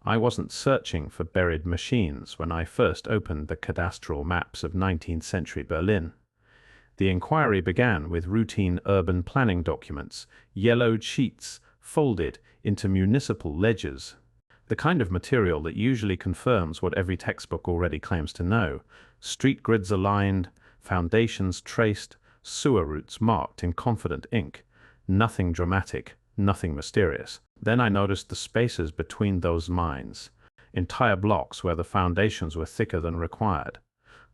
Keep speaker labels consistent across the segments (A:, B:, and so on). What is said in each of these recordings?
A: I wasn't searching for buried machines when I first opened the cadastral maps of 19th century Berlin. The inquiry began with routine urban planning documents, yellowed sheets folded into municipal ledgers, the kind of material that usually confirms what every textbook already claims to know: street grids aligned, foundations traced, sewer routes marked in confident ink. Nothing dramatic, nothing mysterious. Then I noticed the spaces between those lines, entire blocks where the foundations were thicker than required,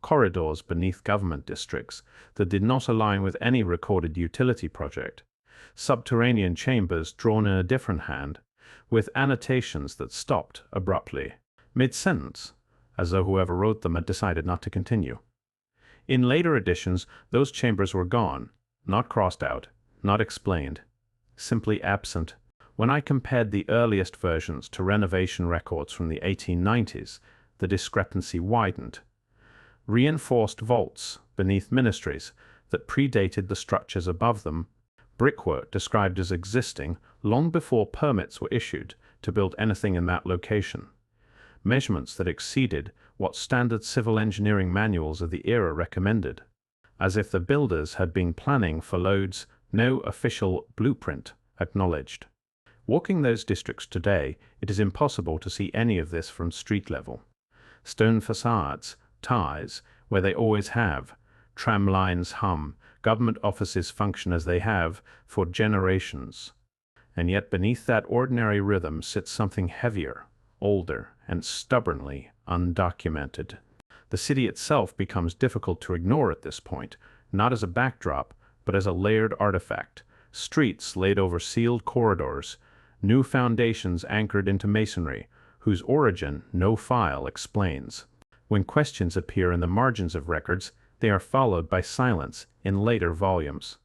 A: corridors beneath government districts that did not align with any recorded utility project, subterranean chambers drawn in a different hand, with annotations that stopped abruptly, mid-sentence, as though whoever wrote them had decided not to continue. In later editions, those chambers were gone, not crossed out, not explained, simply absent. When I compared the earliest versions to renovation records from the 1890s, the discrepancy widened. Reinforced vaults beneath ministries that predated the structures above them, brickwork described as existing long before permits were issued to build anything in that location, measurements that exceeded what standard civil engineering manuals of the era recommended, as if the builders had been planning for loads no official blueprint acknowledged. Walking those districts today, it is impossible to see any of this from street level. Stone facades, ties where they always have, tram lines hum, government offices function as they have for generations. And yet beneath that ordinary rhythm sits something heavier, older, and stubbornly undocumented. The city itself becomes difficult to ignore at this point, not as a backdrop, but as a layered artifact. Streets laid over sealed corridors, new foundations anchored into masonry, whose origin no file explains. When questions appear in the margins of records, they are followed by silence in later volumes.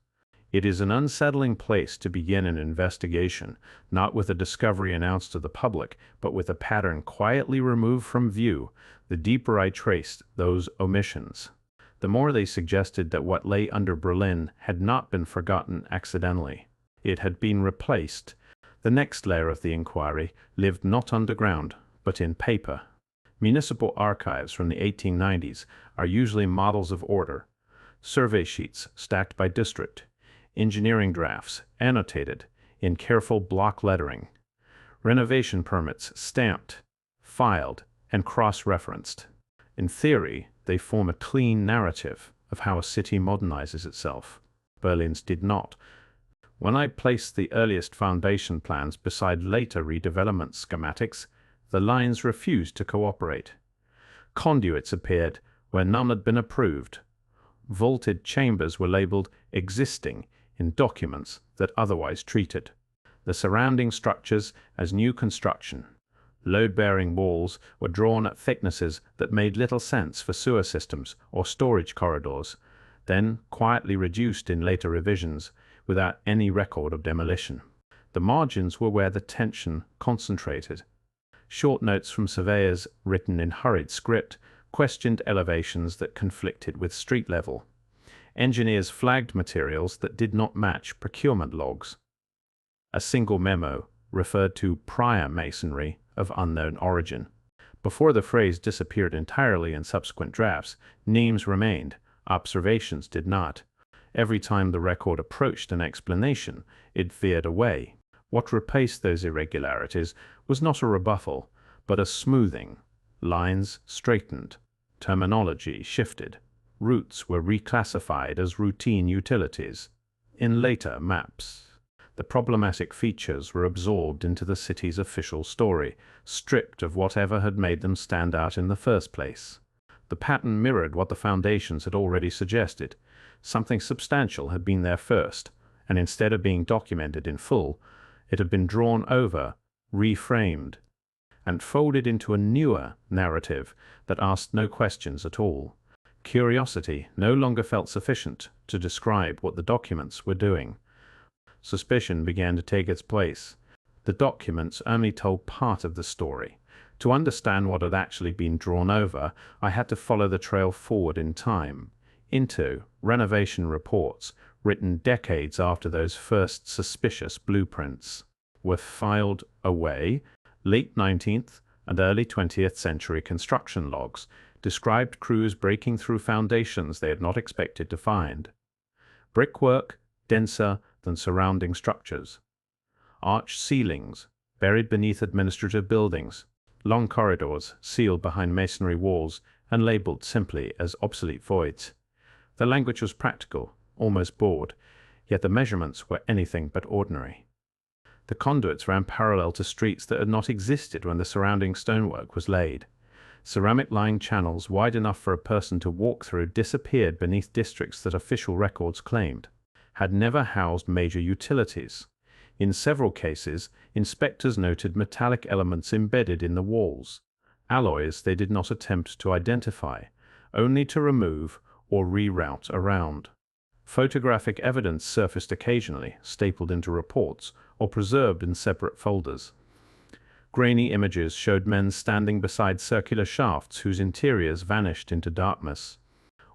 A: It is an unsettling place to begin an investigation, not with a discovery announced to the public, but with a pattern quietly removed from view. The deeper I traced those omissions, the more they suggested that what lay under Berlin had not been forgotten accidentally. It had been replaced. The next layer of the inquiry lived not underground, but in paper. Municipal archives from the 1890s are usually models of order: survey sheets stacked by district, engineering drafts annotated in careful block lettering, renovation permits stamped, filed, and cross-referenced. In theory, they form a clean narrative of how a city modernizes itself. Berlin's did not. When I placed the earliest foundation plans beside later redevelopment schematics, the lines refused to cooperate. Conduits appeared where none had been approved. Vaulted chambers were labeled existing in documents that otherwise treated the surrounding structures as new construction. Load-bearing walls were drawn at thicknesses that made little sense for sewer systems or storage corridors, then quietly reduced in later revisions without any record of demolition. The margins were where the tension concentrated. Short notes from surveyors, written in hurried script, questioned elevations that conflicted with street level. Engineers flagged materials that did not match procurement logs. A single memo referred to prior masonry of unknown origin. Before the phrase disappeared entirely in subsequent drafts, names remained, observations did not. Every time the record approached an explanation, it veered away. What replaced those irregularities was not a rebuffal, but a smoothing. Lines straightened, terminology shifted, routes were reclassified as routine utilities. In later maps, the problematic features were absorbed into the city's official story, stripped of whatever had made them stand out in the first place. The pattern mirrored what the foundations had already suggested. Something substantial had been there first, and instead of being documented in full, it had been drawn over, reframed, and folded into a newer narrative that asked no questions at all. Curiosity no longer felt sufficient to describe what the documents were doing. Suspicion began to take its place. The documents only told part of the story. To understand what had actually been drawn over, I had to follow the trail forward in time, into renovation reports written decades after those first suspicious blueprints were filed away, late 19th, and early 20th century construction logs described crews breaking through foundations they had not expected to find. Brickwork denser than surrounding structures. Arched ceilings buried beneath administrative buildings. Long corridors sealed behind masonry walls and labeled simply as obsolete voids. The language was practical, almost bored, yet the measurements were anything but ordinary. The conduits ran parallel to streets that had not existed when the surrounding stonework was laid. Ceramic-lined channels wide enough for a person to walk through disappeared beneath districts that official records claimed had never housed major utilities. In several cases, inspectors noted metallic elements embedded in the walls, alloys they did not attempt to identify, only to remove or reroute around. Photographic evidence surfaced occasionally, stapled into reports, or preserved in separate folders. Grainy images showed men standing beside circular shafts whose interiors vanished into darkness,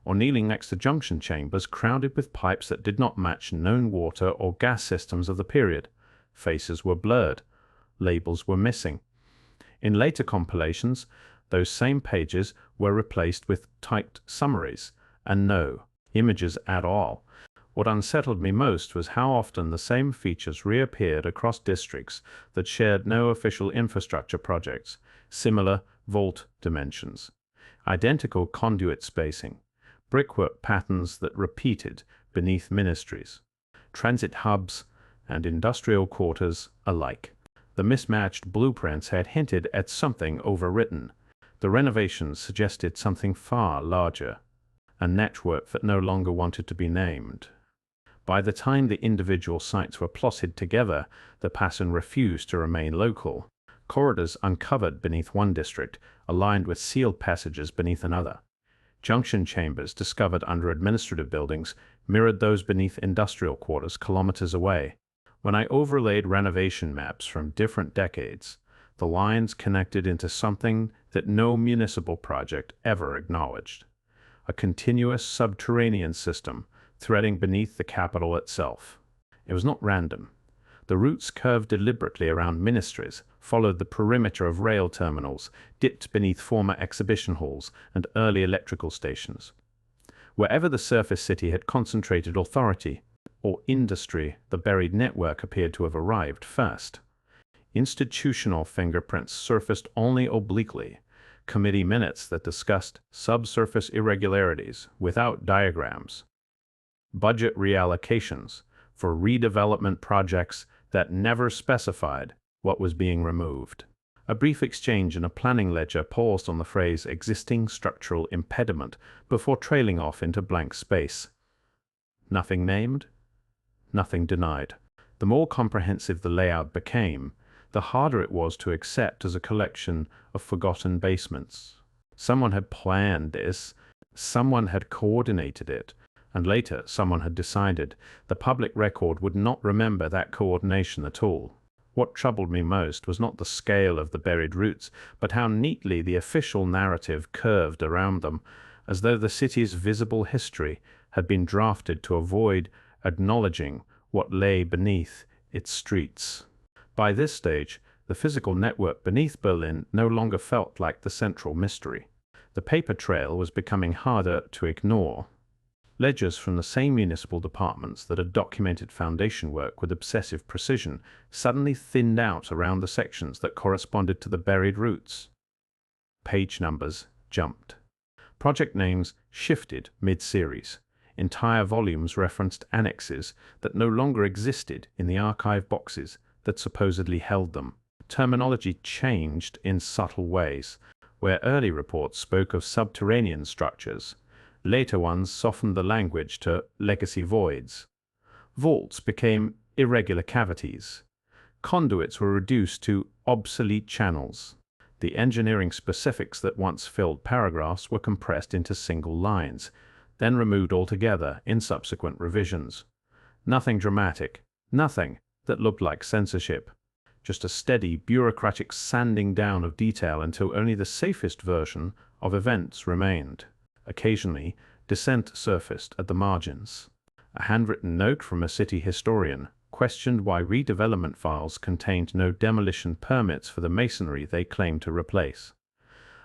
A: or kneeling next to junction chambers crowded with pipes that did not match known water or gas systems of the period. Faces were blurred. Labels were missing. In later compilations, those same pages were replaced with typed summaries, and no images at all. What unsettled me most was how often the same features reappeared across districts that shared no official infrastructure projects, similar vault dimensions, identical conduit spacing, brickwork patterns that repeated beneath ministries, transit hubs, and industrial quarters alike. The mismatched blueprints had hinted at something overwritten. The renovations suggested something far larger, a network that no longer wanted to be named. By the time the individual sites were plotted together, the pattern refused to remain local. Corridors uncovered beneath one district, aligned with sealed passages beneath another. Junction chambers discovered under administrative buildings mirrored those beneath industrial quarters kilometers away. When I overlaid renovation maps from different decades, the lines connected into something that no municipal project ever acknowledged: a continuous subterranean system threading beneath the capital itself. It was not random. The routes curved deliberately around ministries, followed the perimeter of rail terminals, dipped beneath former exhibition halls and early electrical stations. Wherever the surface city had concentrated authority or industry, the buried network appeared to have arrived first. Institutional fingerprints surfaced only obliquely, committee minutes that discussed subsurface irregularities without diagrams, budget reallocations for redevelopment projects that never specified what was being removed. A brief exchange in a planning ledger paused on the phrase "existing structural impediment" before trailing off into blank space. Nothing named, nothing denied. The more comprehensive the layout became, the harder it was to accept as a collection of forgotten basements. Someone had planned this, someone had coordinated it, and later someone had decided the public record would not remember that coordination at all. What troubled me most was not the scale of the buried routes, but how neatly the official narrative curved around them, as though the city's visible history had been drafted to avoid acknowledging what lay beneath its streets. By this stage, the physical network beneath Berlin no longer felt like the central mystery. The paper trail was becoming harder to ignore. Ledgers from the same municipal departments that had documented foundation work with obsessive precision suddenly thinned out around the sections that corresponded to the buried routes. Page numbers jumped. Project names shifted mid-series. Entire volumes referenced annexes that no longer existed in the archive boxes that supposedly held them. Terminology changed in subtle ways. Where early reports spoke of subterranean structures, later ones softened the language to legacy voids. Vaults became irregular cavities. Conduits were reduced to obsolete channels. The engineering specifics that once filled paragraphs were compressed into single lines, then removed altogether in subsequent revisions. Nothing dramatic, nothing that looked like censorship. Just a steady, bureaucratic sanding down of detail until only the safest version of events remained. Occasionally, dissent surfaced at the margins. A handwritten note from a city historian questioned why redevelopment files contained no demolition permits for the masonry they claimed to replace.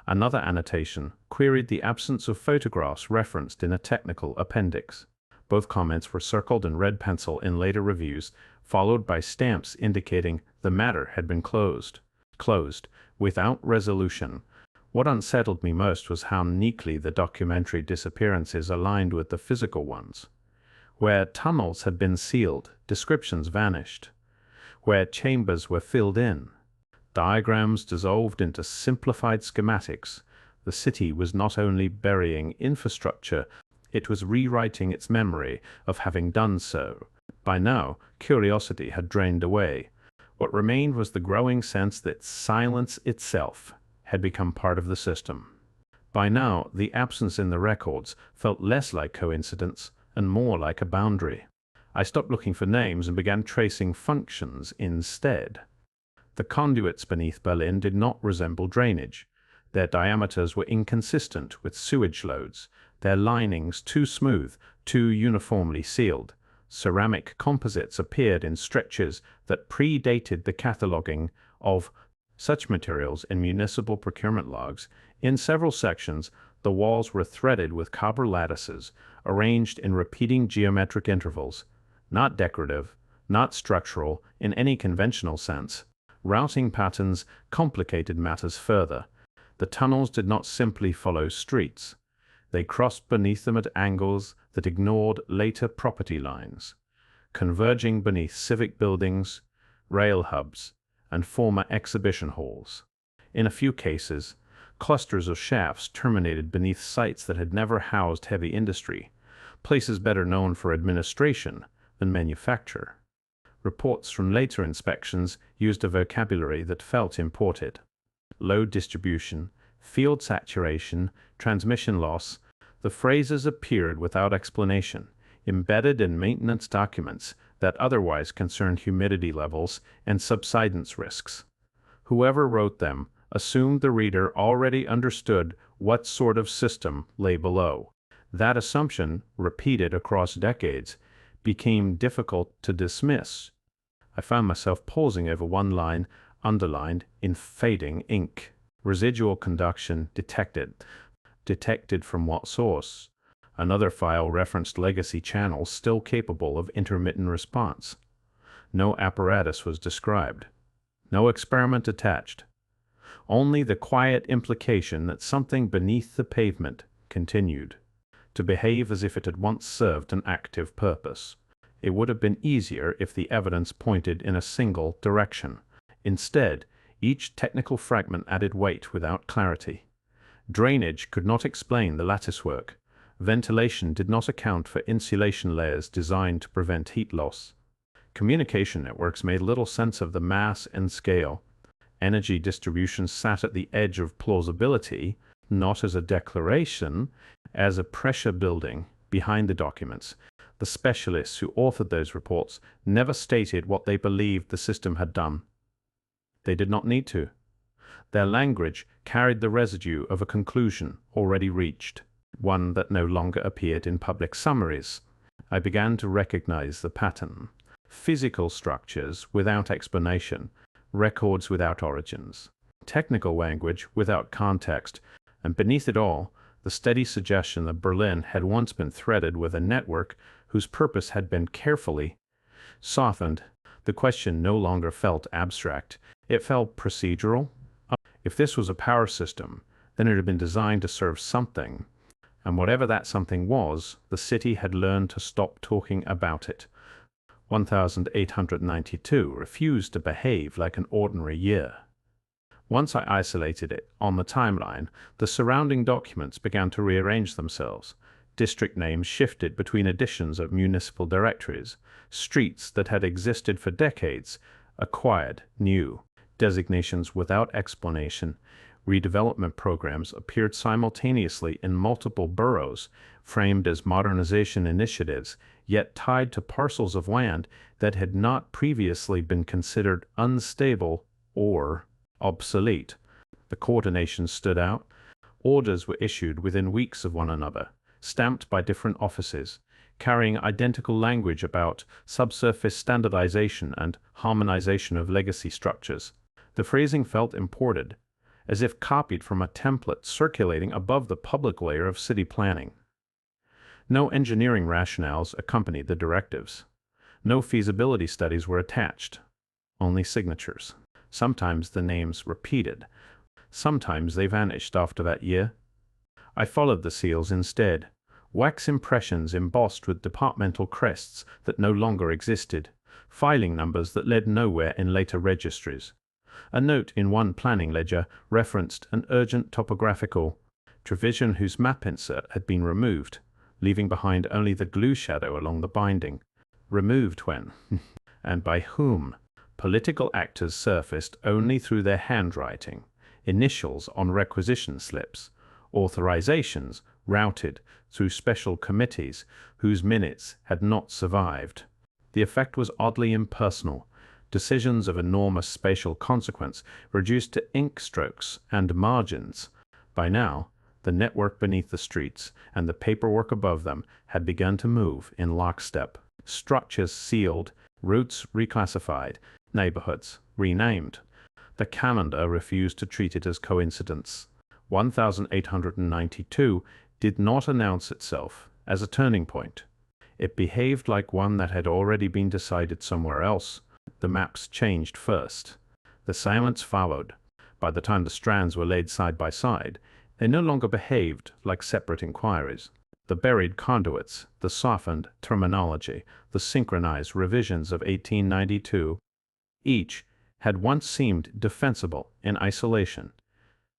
A: Another annotation queried the absence of photographs referenced in a technical appendix. Both comments were circled in red pencil in later reviews, followed by stamps indicating the matter had been closed, without resolution. What unsettled me most was how neatly the documentary disappearances aligned with the physical ones. Where tunnels had been sealed, descriptions vanished. Where chambers were filled in, diagrams dissolved into simplified schematics. The city was not only burying infrastructure, it was rewriting its memory of having done so. By now, curiosity had drained away. What remained was the growing sense that silence itself had become part of the system. By now, the absence in the records felt less like coincidence and more like a boundary. I stopped looking for names and began tracing functions instead. The conduits beneath Berlin did not resemble drainage. Their diameters were inconsistent with sewage loads, their linings too smooth, too uniformly sealed. Ceramic composites appeared in stretches that predated the cataloging of such materials in municipal procurement logs. In several sections, the walls were threaded with copper lattices, arranged in repeating geometric intervals. Not decorative, not structural in any conventional sense. Routing patterns complicated matters further. The tunnels did not simply follow streets. They crossed beneath them at angles that ignored later property lines, converging beneath civic buildings, rail hubs, and former exhibition halls. In a few cases, clusters of shafts terminated beneath sites that had never housed heavy industry, places better known for administration than manufacture. Reports from later inspections used a vocabulary that felt imported. Load distribution, field saturation, transmission loss. The phrases appeared without explanation, embedded in maintenance documents that otherwise concerned humidity levels and subsidence risks. Whoever wrote them assumed the reader already understood what sort of system lay below. That assumption, repeated across decades, became difficult to dismiss. I found myself pausing over one line, underlined in fading ink. Residual conduction detected. Detected from what source? Another file referenced legacy channels still capable of intermittent response. No apparatus was described. No experiment attached. Only the quiet implication that something beneath the pavement continued to behave as if it had once served an active purpose. It would have been easier if the evidence pointed in a single direction. Instead, each technical fragment added weight without clarity. Drainage could not explain the latticework. Ventilation did not account for insulation layers designed to prevent heat loss. Communication networks made little sense of the mass and scale. Energy distribution sat at the edge of plausibility, not as a declaration, as a pressure building behind the documents. The specialists who authored those reports never stated what they believed the system had done. They did not need to. Their language carried the residue of a conclusion already reached, one that no longer appeared in public summaries. I began to recognize the pattern. Physical structures without explanation, records without origins, technical language without context, and beneath it all, the steady suggestion that Berlin had once been threaded with a network whose purpose had been carefully softened. The question no longer felt abstract. It felt procedural. If this was a power system, then it had been designed to serve something. And whatever that something was, the city had learned to stop talking about it. 1892 refused to behave like an ordinary year. Once I isolated it on the timeline, the surrounding documents began to rearrange themselves. District names shifted between editions of municipal directories. Streets that had existed for decades acquired new designations without explanation. Redevelopment programs appeared simultaneously in multiple boroughs, framed as modernization initiatives, yet tied to parcels of land that had not previously been considered unstable or obsolete. The coordination stood out. Orders were issued within weeks of one another, stamped by different offices. carrying identical language about subsurface standardization and harmonization of legacy structures. The phrasing felt imported, as if copied from a template circulating above the public layer of city planning. No engineering rationales accompanied the directives. No feasibility studies were attached, only signatures. Sometimes the names repeated, sometimes they vanished after that year. I followed the seals instead, wax impressions embossed with departmental crests that no longer existed, filing numbers that led nowhere in later registries. A note in one planning ledger referenced an urgent topographical revision whose map insert had been removed, leaving behind only the glue shadow along the binding. Removed when? And by whom? Political actors surfaced only through their handwriting, initials on requisition slips, authorizations routed through special committees whose minutes had not survived. The effect was oddly impersonal, decisions of enormous spatial consequence reduced to ink strokes and margins. By now, the network beneath the streets and the paperwork above them had begun to move in lockstep. Structures sealed, routes reclassified, neighborhoods renamed. The calendar refused to treat it as coincidence. 1892 did not announce itself as a turning point. It behaved like one that had already been decided somewhere else. The maps changed first. The silence followed. By the time the strands were laid side by side, they no longer behaved like separate inquiries. The buried conduits, the softened terminology, the synchronized revisions of 1892, each had once seemed defensible in isolation.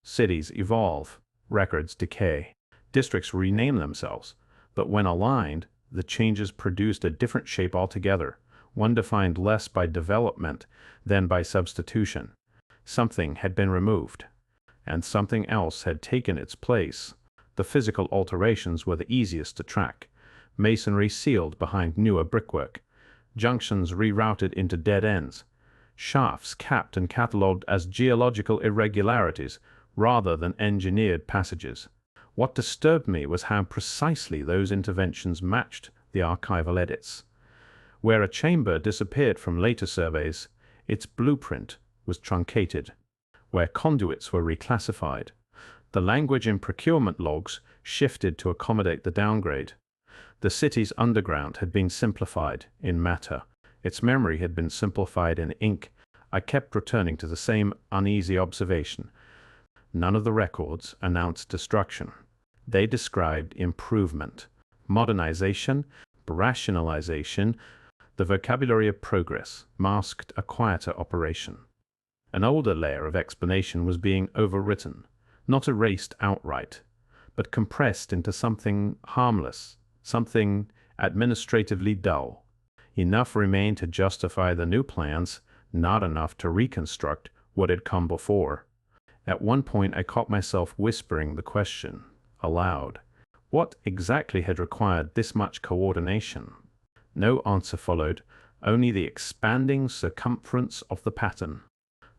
A: Cities evolve, records decay, districts rename themselves, but when aligned, the changes produced a different shape altogether, one defined less by development than by substitution. Something had been removed, and something else had taken its place. The physical alterations were the easiest to track. Masonry sealed behind newer brickwork, junctions rerouted into dead ends, shafts capped and catalogued as geological irregularities rather than engineered passages. What disturbed me was how precisely those interventions matched the archival edits. Where a chamber disappeared from later surveys, its blueprint was truncated. Where conduits were reclassified, the language in procurement logs shifted to accommodate the downgrade. The city's underground had been simplified in matter. Its memory had been simplified in ink. I kept returning to the same uneasy observation. None of the records announced destruction. They described improvement, modernization, rationalization. The vocabulary of progress masked a quieter operation. An older layer of explanation was being overwritten, not erased outright, but compressed into something harmless, something administratively dull. Enough remained to justify the new plans, not enough to reconstruct what had come before. At one point I caught myself whispering the question aloud. What exactly had required this much coordination? No answer followed, only the expanding circumference of the pattern.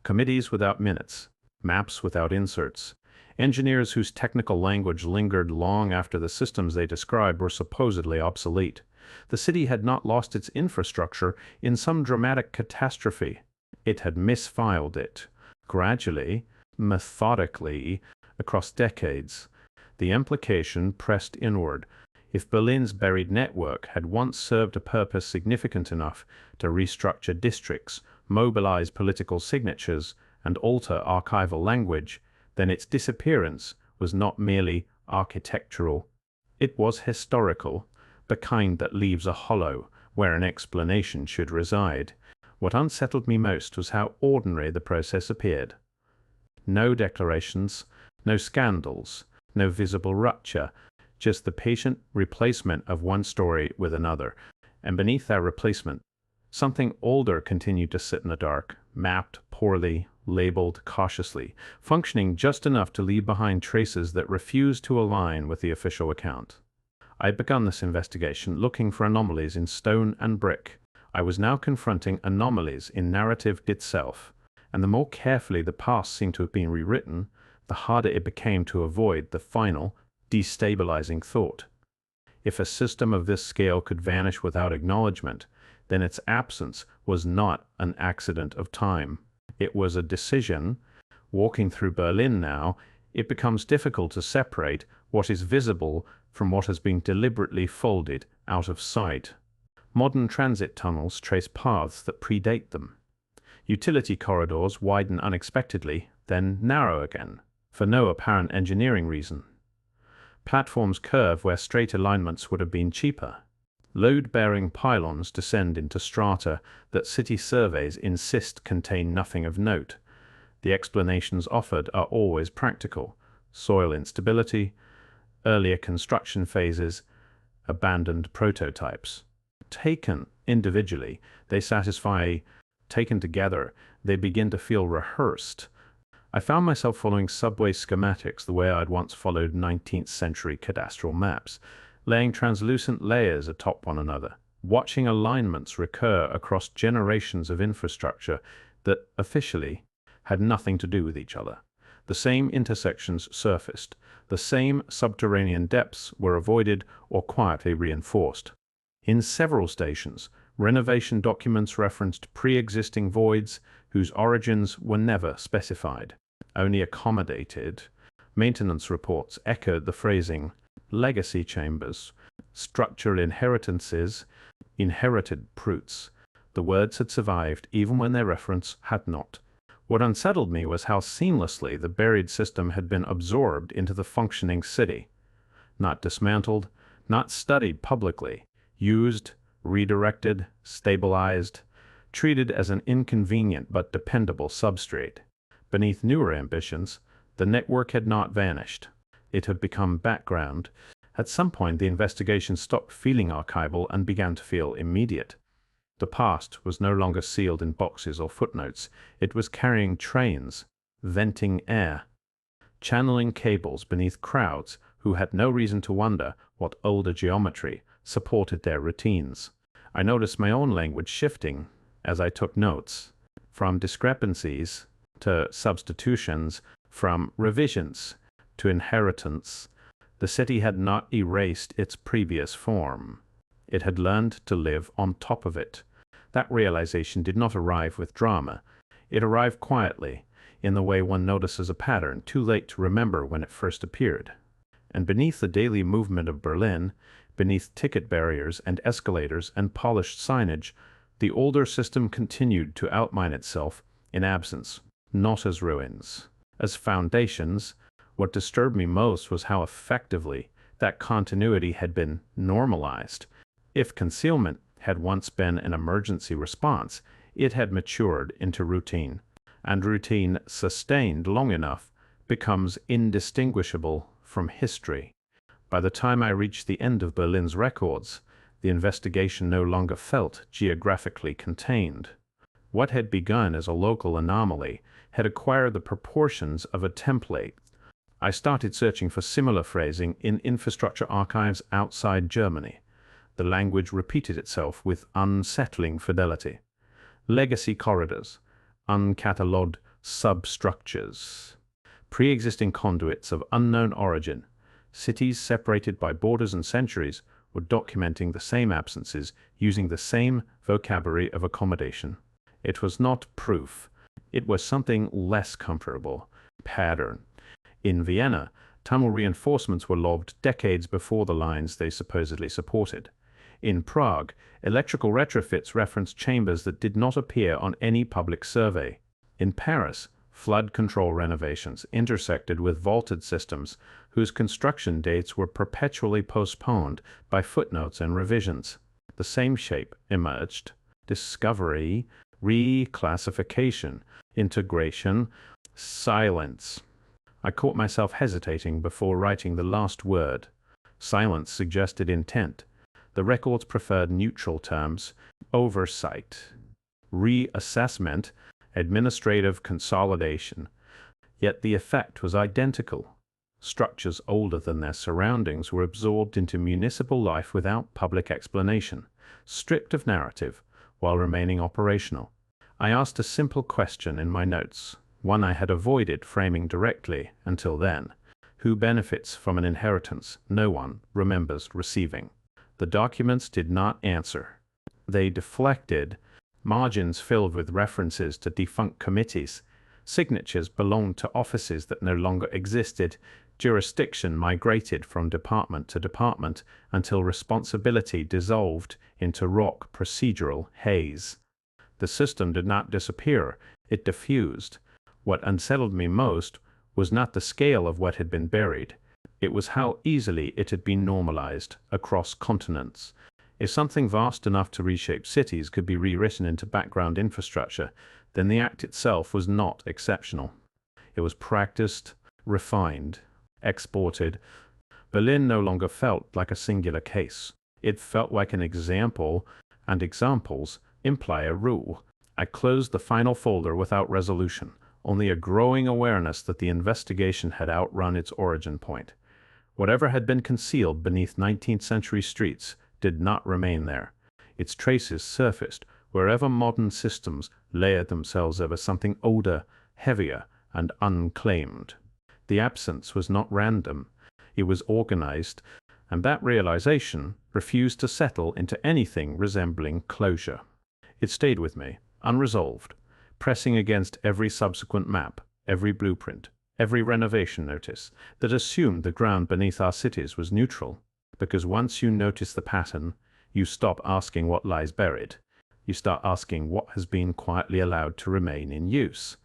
A: Committees without minutes, maps without inserts, engineers whose technical language lingered long after the systems they described were supposedly obsolete. The city had not lost its infrastructure in some dramatic catastrophe. It had misfiled it, gradually, methodically, across decades. The implication pressed inward. If Berlin's buried network had once served a purpose significant enough to restructure districts, mobilize political signatures, and alter archival language, then its disappearance was not merely architectural. It was historical, the kind that leaves a hollow where an explanation should reside. What unsettled me most was how ordinary the process appeared. No declarations, no scandals, no visible rupture, just the patient replacement of one story with another. And beneath that replacement, something older continued to sit in the dark, mapped poorly, labeled cautiously, functioning just enough to leave behind traces that refused to align with the official account. I had begun this investigation looking for anomalies in stone and brick. I was now confronting anomalies in narrative itself, and the more carefully the past seemed to have been rewritten, the harder it became to avoid the final, destabilizing thought. If a system of this scale could vanish without acknowledgement, then its absence was not an accident of time. It was a decision. Walking through Berlin now, it becomes difficult to separate what is visible from what has been deliberately folded out of sight. Modern transit tunnels trace paths that predate them. Utility corridors widen unexpectedly, then narrow again, for no apparent engineering reason. Platforms curve where straight alignments would have been cheaper. Load-bearing pylons descend into strata that city surveys insist contain nothing of note. The explanations offered are always practical: soil instability, earlier construction phases, abandoned prototypes. Taken individually, they satisfy. Taken together, they begin to feel rehearsed. I found myself following subway schematics the way I'd once followed 19th century cadastral maps, laying translucent layers atop one another, watching alignments recur across generations of infrastructure that officially had nothing to do with each other. The same intersections surfaced, the same subterranean depths were avoided or quietly reinforced. In several stations, renovation documents referenced pre-existing voids whose origins were never specified, only accommodated. Maintenance reports echoed the phrasing legacy chambers, structural inheritances, inherited brutes. The words had survived even when their reference had not. What unsettled me was how seamlessly the buried system had been absorbed into the functioning city. Not dismantled, not studied publicly, used, redirected, stabilized, treated as an inconvenient but dependable substrate. Beneath newer ambitions, the network had not vanished. It had become background. At some point, the investigation stopped feeling archival and began to feel immediate. The past was no longer sealed in boxes or footnotes. It was carrying trains, venting air, channeling cables beneath crowds who had no reason to wonder what older geometry supported their routines. I noticed my own language shifting as I took notes, from discrepancies to substitutions, from revisions to inheritance. The city had not erased its previous form. It had learned to live on top of it. That realization did not arrive with drama. It arrived quietly, in the way one notices a pattern too late to remember when it first appeared. And beneath the daily movement of Berlin, beneath ticket barriers and escalators and polished signage, the older system continued to outline itself in absence, not as ruins, as foundations. What disturbed me most was how effectively that continuity had been normalized. If concealment had once been an emergency response, it had matured into routine, and routine sustained long enough becomes indistinguishable from history. By the time I reached the end of Berlin's records, the investigation no longer felt geographically contained. What had begun as a local anomaly had acquired the proportions of a template. I started searching for similar phrasing in infrastructure archives outside Germany. The language repeated itself with unsettling fidelity. Legacy corridors, uncatalogued substructures, pre-existing conduits of unknown origin. Cities separated by borders and centuries were documenting the same absences using the same vocabulary of accommodation. It was not proof. It was something less comfortable. Pattern. In Vienna, tunnel reinforcements were logged decades before the lines they supposedly supported. In Prague, electrical retrofits referenced chambers that did not appear on any public survey. In Paris, flood control renovations intersected with vaulted systems whose construction dates were perpetually postponed by footnotes and revisions. The same shape emerged: discovery, reclassification, integration, silence. I caught myself hesitating before writing the last word. Silence suggested intent. The records preferred neutral terms: oversight, reassessment, administrative consolidation. Yet the effect was identical. Structures older than their surroundings were absorbed into municipal life without public explanation, stripped of narrative, while remaining operational. I asked a simple question in my notes, one I had avoided framing directly until then. Who benefits from an inheritance no one remembers receiving? The documents did not answer. They deflected. Margins filled with references to defunct committees. Signatures belonged to offices that no longer existed. Jurisdiction migrated from department to department until responsibility dissolved into rock procedural haze. The system did not disappear, it diffused. What unsettled me most was not the scale of what had been buried. It was how easily it had been normalized across continents. If something vast enough to reshape cities could be rewritten into background infrastructure, then the act itself was not exceptional. It was practiced, refined, exported. Berlin no longer felt like a singular case. It felt like an example, and examples imply a rule. I closed the final folder without resolution, only a growing awareness that the investigation had outrun its origin point. Whatever had been concealed beneath 19th century streets did not remain there. Its traces surfaced wherever modern systems layered themselves over something older, heavier, and unclaimed. The absence was not random, it was organized, and that realization refused to settle into anything resembling closure. It stayed with me, unresolved, pressing against every subsequent map, every blueprint, every renovation notice that assumed the ground beneath our cities was neutral. Because once you notice the pattern, you stop asking what lies buried. You start asking what has been quietly allowed to remain in use.